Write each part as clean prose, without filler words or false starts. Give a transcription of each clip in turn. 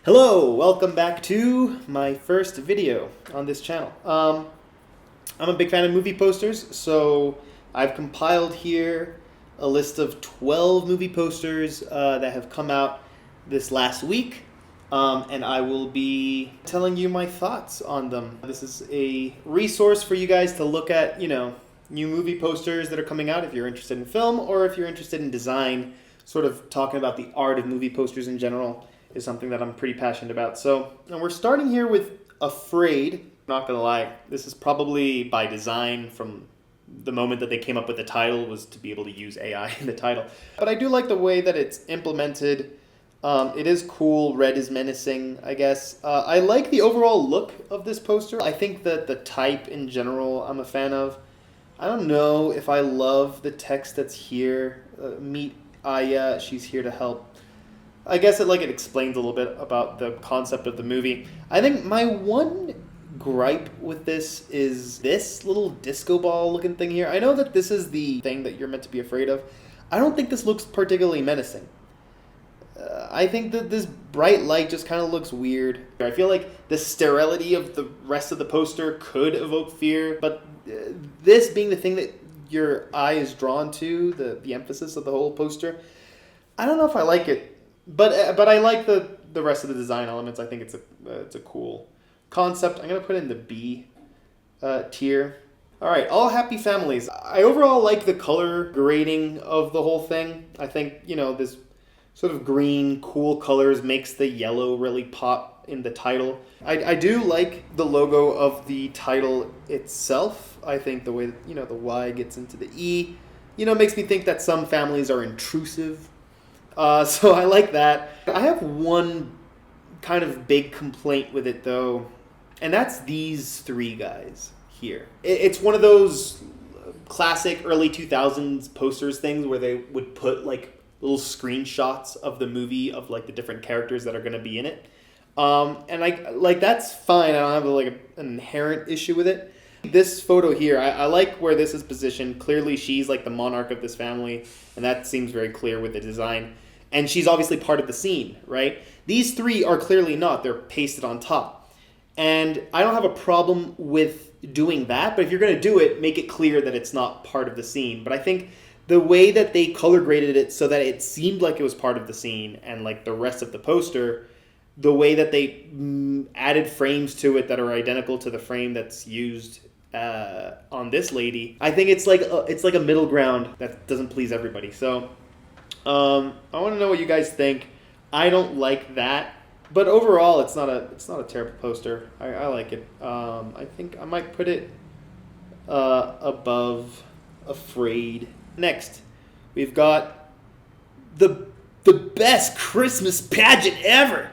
Hello, welcome back to my first video on this channel. I'm a big fan of movie posters, so I've compiled here a list of 12 movie posters that have come out this last week, and I will be telling you my thoughts on them. This is a resource for you guys to look at, new movie posters that are coming out if you're interested in film or if you're interested in design, sort of talking about the art of movie posters in general. Is something that I'm pretty passionate about. So, and we're starting here with Afraid. Not gonna lie, this is probably by design from the moment that they came up with the title was to be able to use AI in the title. But I do like the way that it's implemented. It is cool. Red is menacing, I guess. I like the overall look of this poster. I think that the type in general I'm a fan of. I don't know if I love the text that's here. Meet Aya, she's here to help. I guess it explains a little bit about the concept of the movie. I think my one gripe with this is this little disco ball looking thing here. I know that this is the thing that you're meant to be afraid of. I don't think this looks particularly menacing. I think that this bright light just kind of looks weird. I feel like the sterility of the rest of the poster could evoke fear, but this being the thing that your eye is drawn to, the emphasis of the whole poster, I don't know if I like it. But I like the rest of the design elements. I think it's a cool concept. I'm gonna put it in the B tier. All right, all happy families. I overall like the color grading of the whole thing. I think this sort of green, cool colors makes the yellow really pop in the title. I do like the logo of the title itself. I think the way that, the Y gets into the E, makes me think that some families are intrusive. So I like that. I have one kind of big complaint with it, though, and that's these three guys here. It's one of those classic early 2000s posters things where they would put, little screenshots of the movie of, the different characters that are going to be in it. And, that's fine. I don't have, an inherent issue with it. This photo here, I like where this is positioned. Clearly, she's, the monarch of this family, and that seems very clear with the design. And she's obviously part of the scene, right? These three are clearly not. They're pasted on top. And I don't have a problem with doing that, but if you're going to do it, make it clear that it's not part of the scene. But I think the way that they color graded it so that it seemed like it was part of the scene and, the rest of the poster, the way that they added frames to it that are identical to the frame that's used on this lady, I think it's like a middle ground that doesn't please everybody. So I want to know what you guys think. I don't like that, but overall, it's not a terrible poster. I like it. I think I might put it above Afraid. Next, we've got the best Christmas pageant ever.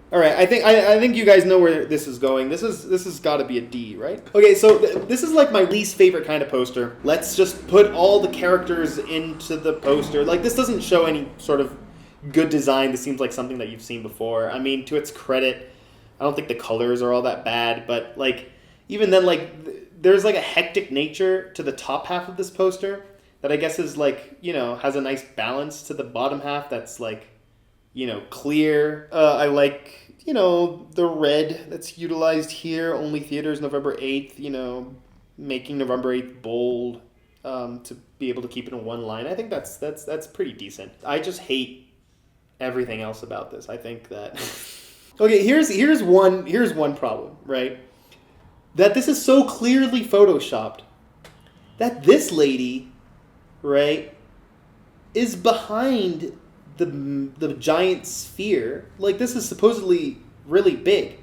All right, I think you guys know where this is going. This has got to be a D, right? Okay, so this is my least favorite kind of poster. Let's just put all the characters into the poster. This doesn't show any sort of good design. This seems like something that you've seen before. I mean, to its credit, I don't think the colors are all that bad, but even then, there's a hectic nature to the top half of this poster that I guess is has a nice balance to the bottom half that's clear. I like, the red that's utilized here. Only theaters November 8th, making November 8th bold to be able to keep it in one line. I think that's pretty decent. I just hate everything else about this. I think that okay, here's one problem, right? That this is so clearly photoshopped that this lady, right, is behind the giant sphere. This is supposedly really big,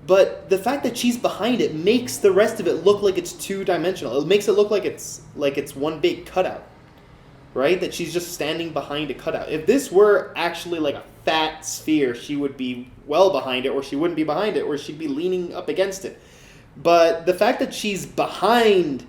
but the fact that she's behind it makes the rest of it look like it's two-dimensional. It makes it look like it's one big cutout, right? That she's just standing behind a cutout. If this were actually a fat sphere, she would be well behind it, or she wouldn't be behind it, or she'd be leaning up against it. But the fact that she's behind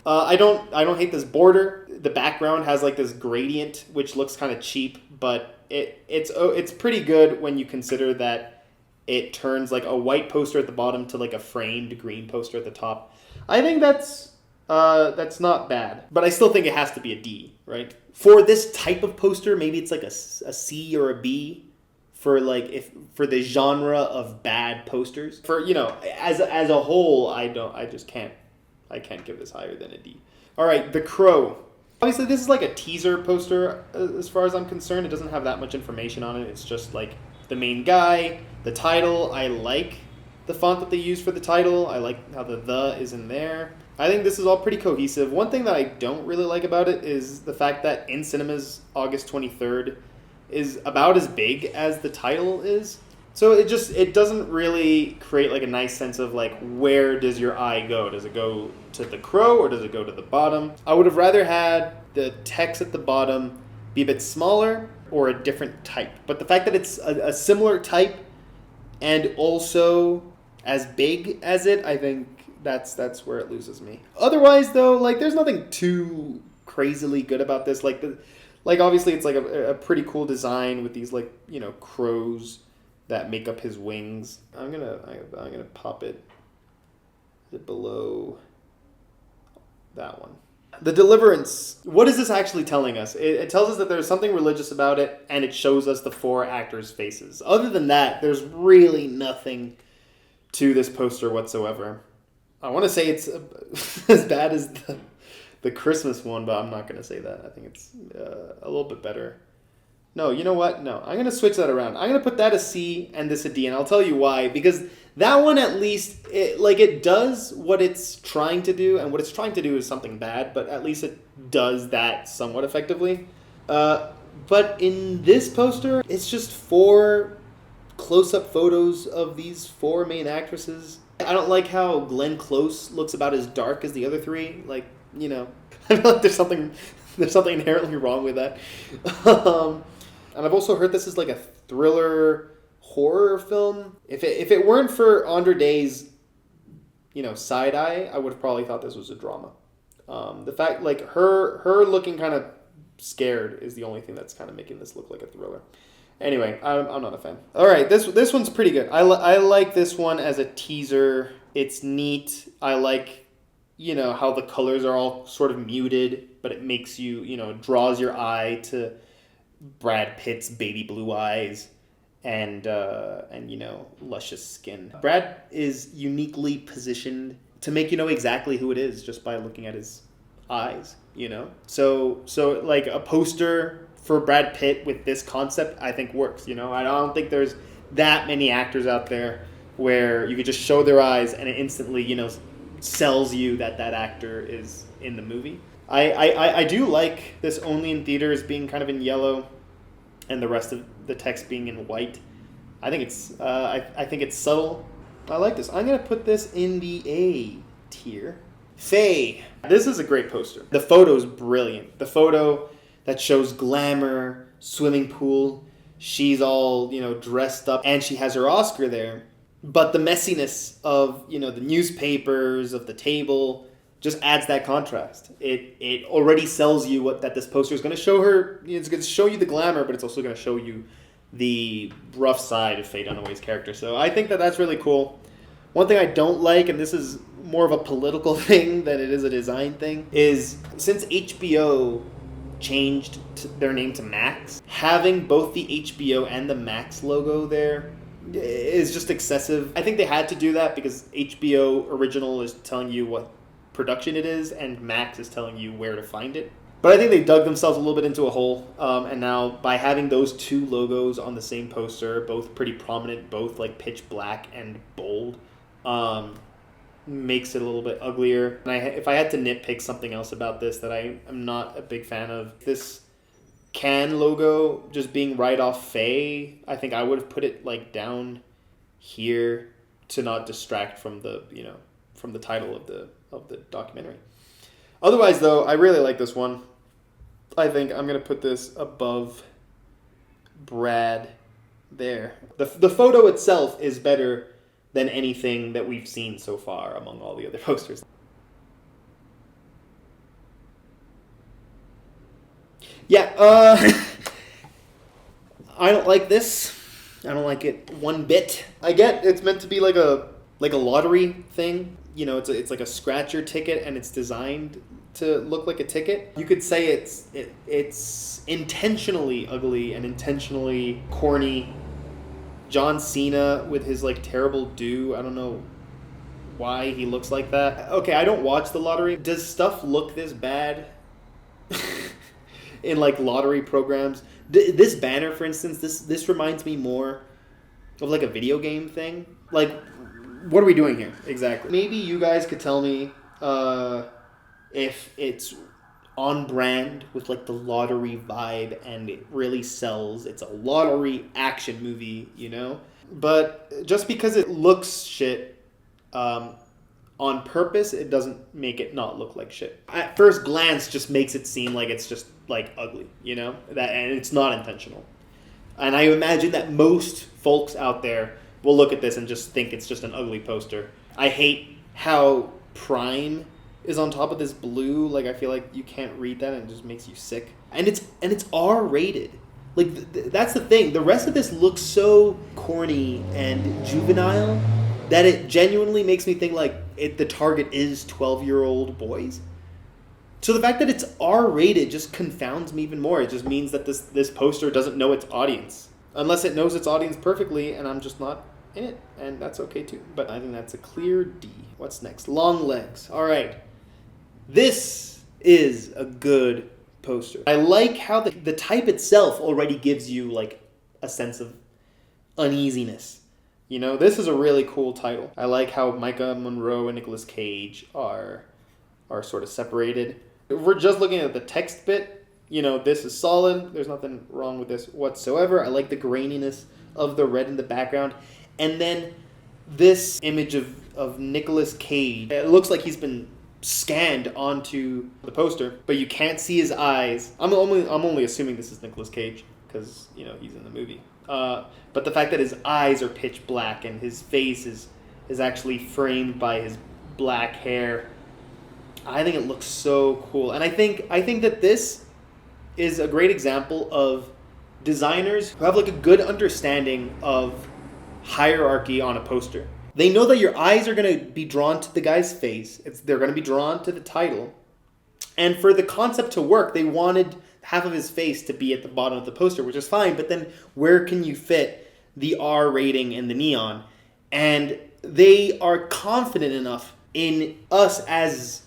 I don't hate this border. The background has this gradient, which looks kind of cheap, but it's pretty good when you consider that it turns a white poster at the bottom to a framed green poster at the top. I think that's That's not bad. But I still think it has to be a D, right? For this type of poster, maybe it's like a C or a B for for the genre of bad posters. For, as a whole, I can't give this higher than a D. All right, The Crow. Obviously, this is like a teaser poster as far as I'm concerned. It doesn't have that much information on it. It's just like the main guy, the title. I like the font that they use for the title. I like how the is in there. I think this is all pretty cohesive. One thing that I don't really like about it is the fact that in cinemas, August 23rd is about as big as the title is. So it doesn't really create like a nice sense of like, where does your eye go? Does it go to The Crow or does it go to the bottom? I would have rather had the text at the bottom be a bit smaller or a different type. But the fact that it's a similar type and also as big as it, I think that's where it loses me. Otherwise, though, like, there's nothing too crazily good about this. Like obviously it's like a pretty cool design with these crows that make up his wings. I'm gonna pop it below that one. The Deliverance. What is this actually telling us? It tells us that there's something religious about it, and it shows us the 4 actors' faces. Other than that, there's really nothing to this poster whatsoever. I want to say it's as bad as the Christmas one, but I'm not going to say that. I think it's a little bit better. No, you know what? No, I'm going to switch that around. I'm going to put that a C and this a D, and I'll tell you why. Because that one, at least, it does what it's trying to do, and what it's trying to do is something bad, but at least it does that somewhat effectively. But in this poster, it's just 4 close-up photos of these 4 main actresses. I don't like how Glenn Close looks about as dark as the other 3. I feel like there's something inherently wrong with that. And I've also heard this is like a thriller horror film. If it weren't for Andra Day's, side eye, I would have probably thought this was a drama. The fact, her looking kind of scared is the only thing that's kind of making this look like a thriller. Anyway, I'm not a fan. All right, this one's pretty good. I like this one as a teaser. It's neat. I like, how the colors are all sort of muted, but it makes you, draws your eye to Brad Pitt's baby blue eyes and luscious skin. Brad is uniquely positioned to make you know exactly who it is just by looking at his eyes, So like a poster for Brad Pitt with this concept, I think works, I don't think there's that many actors out there where you could just show their eyes and it instantly, sells you that actor is in the movie. I do like this only in theaters being kind of in yellow and the rest of the text being in white. I think it's I think it's subtle. I like this. I'm going to put this in the A tier. Faye. This is a great poster. The photo's brilliant. The photo that shows glamour, swimming pool. She's all, dressed up and she has her Oscar there. But the messiness of, the newspapers, of the table, just adds that contrast. It already sells you that this poster is going to show her. It's going to show you the glamour, but it's also going to show you the rough side of Faye Dunaway's character. So I think that that's really cool. One thing I don't like, and this is more of a political thing than it is a design thing, is since HBO changed their name to Max, having both the HBO and the Max logo there is just excessive. I think they had to do that because HBO Original is telling you what production it is, and Max is telling you where to find it. But I think they dug themselves a little bit into a hole, and now by having those 2 logos on the same poster, both pretty prominent, both like pitch black and bold, makes it a little bit uglier. And if I had to nitpick something else about this that I am not a big fan of, this can logo just being right off Faye, I think I would have put it like down here to not distract from the from the title of the documentary. Otherwise, though, I really like this one. I think I'm gonna put this above Brad there. The photo itself is better than anything that we've seen so far among all the other posters. Yeah, I don't like this. I don't like it one bit. I get it's meant to be like a like a lottery thing. You know, it's like a scratcher ticket, and it's designed to look like a ticket. You could say it's intentionally ugly and intentionally corny. John Cena with his like terrible do. I don't know why he looks like that. Okay, I don't watch the lottery. Does stuff look this bad in like lottery programs? This banner, for instance, this reminds me more of like a video game thing. Like, what are we doing here exactly? Maybe you guys could tell me if it's on brand with like the lottery vibe and it really sells. It's a lottery action movie, you know? But just because it looks shit on purpose, it doesn't make it not look like shit. At first glance, just makes it seem like it's just like ugly, you know? And it's not intentional. And I imagine that most folks out there will look at this and just think it's just an ugly poster. I hate how Prime is on top of this blue. Like, I feel like you can't read that and it just makes you sick. And it's R-rated. Like, that's the thing. The rest of this looks so corny and juvenile that it genuinely makes me think like the target is 12-year-old boys. So the fact that it's R-rated just confounds me even more. It just means that this poster doesn't know its audience. Unless it knows its audience perfectly, and I'm just not in it. And that's okay too. But I think that's a clear D. What's next? Longlegs. All right. This is a good poster. I like how the type itself already gives you like a sense of uneasiness. You know, this is a really cool title. I like how Micah Monroe and Nicolas Cage are sort of separated. If we're just looking at the text bit, you know, this is solid. There's nothing wrong with this whatsoever. I like the graininess of the red in the background. And then this image of Nicolas Cage, it looks like he's been scanned onto the poster, but you can't see his eyes. I'm only assuming this is Nicolas Cage because, you know, he's in the movie. But the fact that his eyes are pitch black and his face is actually framed by his black hair, I think it looks so cool. And I think that this is a great example of designers who have like a good understanding of hierarchy on a poster. They know that your eyes are going to be drawn to the guy's face. They're going to be drawn to the title. And for the concept to work, they wanted half of his face to be at the bottom of the poster, which is fine. But then where can you fit the R rating and the neon? And they are confident enough in us as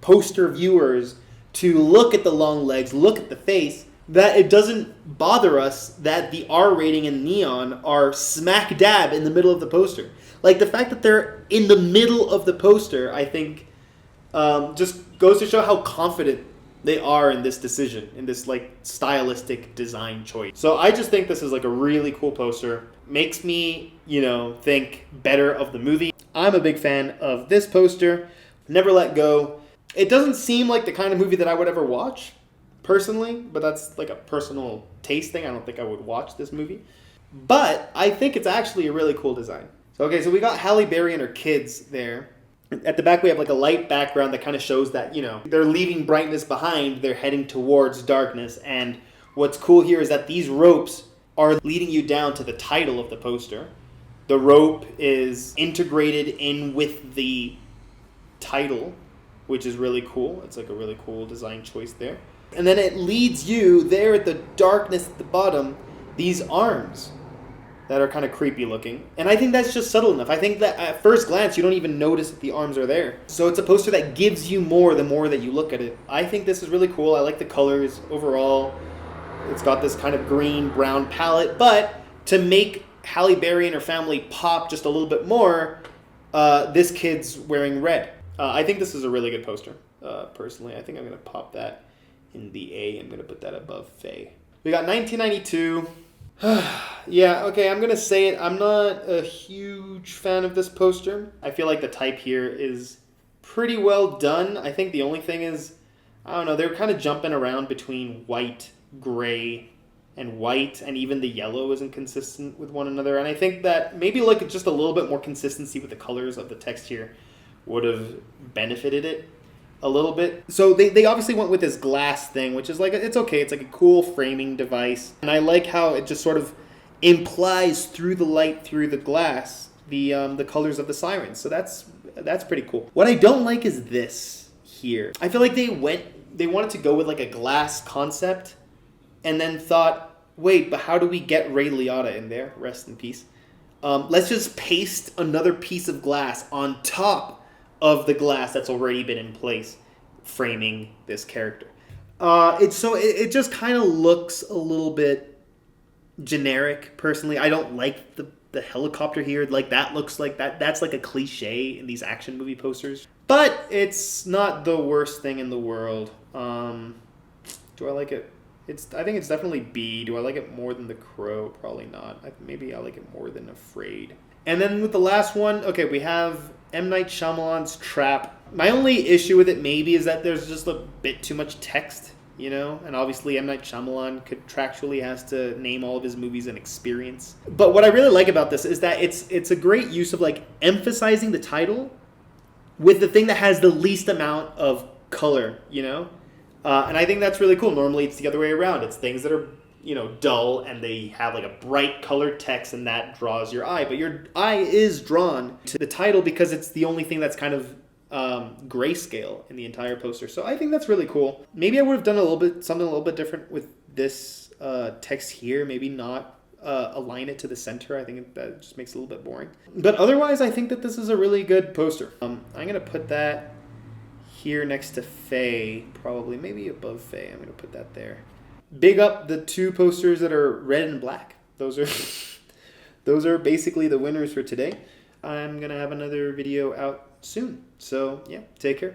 poster viewers to look at the long legs, look at the face, that it doesn't bother us that the R rating and neon are smack dab in the middle of the poster. Like, the fact that they're in the middle of the poster, I think, just goes to show how confident they are in this decision, in this, like, stylistic design choice. So I just think this is, like, a really cool poster. Makes me, you know, think better of the movie. I'm a big fan of this poster. Never Let Go. It doesn't seem like the kind of movie that I would ever watch, personally, but that's, like, a personal taste thing. I don't think I would watch this movie. But I think it's actually a really cool design. Okay, so we got Halle Berry and her kids there. At the back, we have like a light background that kind of shows that, you know, they're leaving brightness behind. They're heading towards darkness. And what's cool here is that these ropes are leading you down to the title of the poster. The rope is integrated in with the title, which is really cool. It's like a really cool design choice there. And then it leads you there at the darkness at the bottom, these arms that are kind of creepy looking. And I think that's just subtle enough. I think that at first glance, you don't even notice that the arms are there. So it's a poster that gives you more the more that you look at it. I think this is really cool. I like the colors overall. It's got this kind of green-brown palette. But to make Halle Berry and her family pop just a little bit more, this kid's wearing red. I think this is a really good poster, personally. I think I'm going to pop that in the A. I'm going to put that above Faye. We got 1992. Yeah, okay, I'm going to say it. I'm not a huge fan of this poster. I feel like the type here is pretty well done. I think the only thing is, I don't know, they're kind of jumping around between white, gray, and white, and even the yellow isn't consistent with one another. And I think that maybe like just a little bit more consistency with the colors of the text here would have benefited it a little bit. So they obviously went with this glass thing, which is like, it's okay. It's like a cool framing device. And I like how it just sort of implies through the light, through the glass, the colors of the sirens. So that's pretty cool. What I don't like is this here. I feel like they wanted to go with like a glass concept, and then thought, wait, but how do we get Ray Liotta in there? Rest in peace. Let's just paste another piece of glass on top of the glass that's already been in place, framing this character. It just kind of looks a little bit generic. Personally, I don't like the helicopter here. Like, that looks like that's like a cliche in these action movie posters. But it's not the worst thing in the world. Do I like it? I think it's definitely B. Do I like it more than The Crow? Probably not. Maybe I like it more than Afraid. And then with the last one, okay, we have M. Night Shyamalan's Trap. My only issue with it maybe is that there's just a bit too much text, you know? And obviously M. Night Shyamalan contractually has to name all of his movies an experience. But what I really like about this is that it's a great use of like emphasizing the title with the thing that has the least amount of color, you know? And I think that's really cool. Normally it's the other way around. It's things that are, you know, dull and they have like a bright colored text and that draws your eye. But your eye is drawn to the title because it's the only thing that's kind of grayscale in the entire poster. So I think that's really cool. Maybe I would have done something a little bit different with this text here. Maybe not align it to the center. I think that just makes it a little bit boring. But otherwise, I think that this is a really good poster. I'm going to put that here next to Faye, probably, maybe above Faye. I'm going to put that there. Big up the two posters that are red and black. Those are basically the winners for today. I'm going to have another video out soon. So, yeah, take care.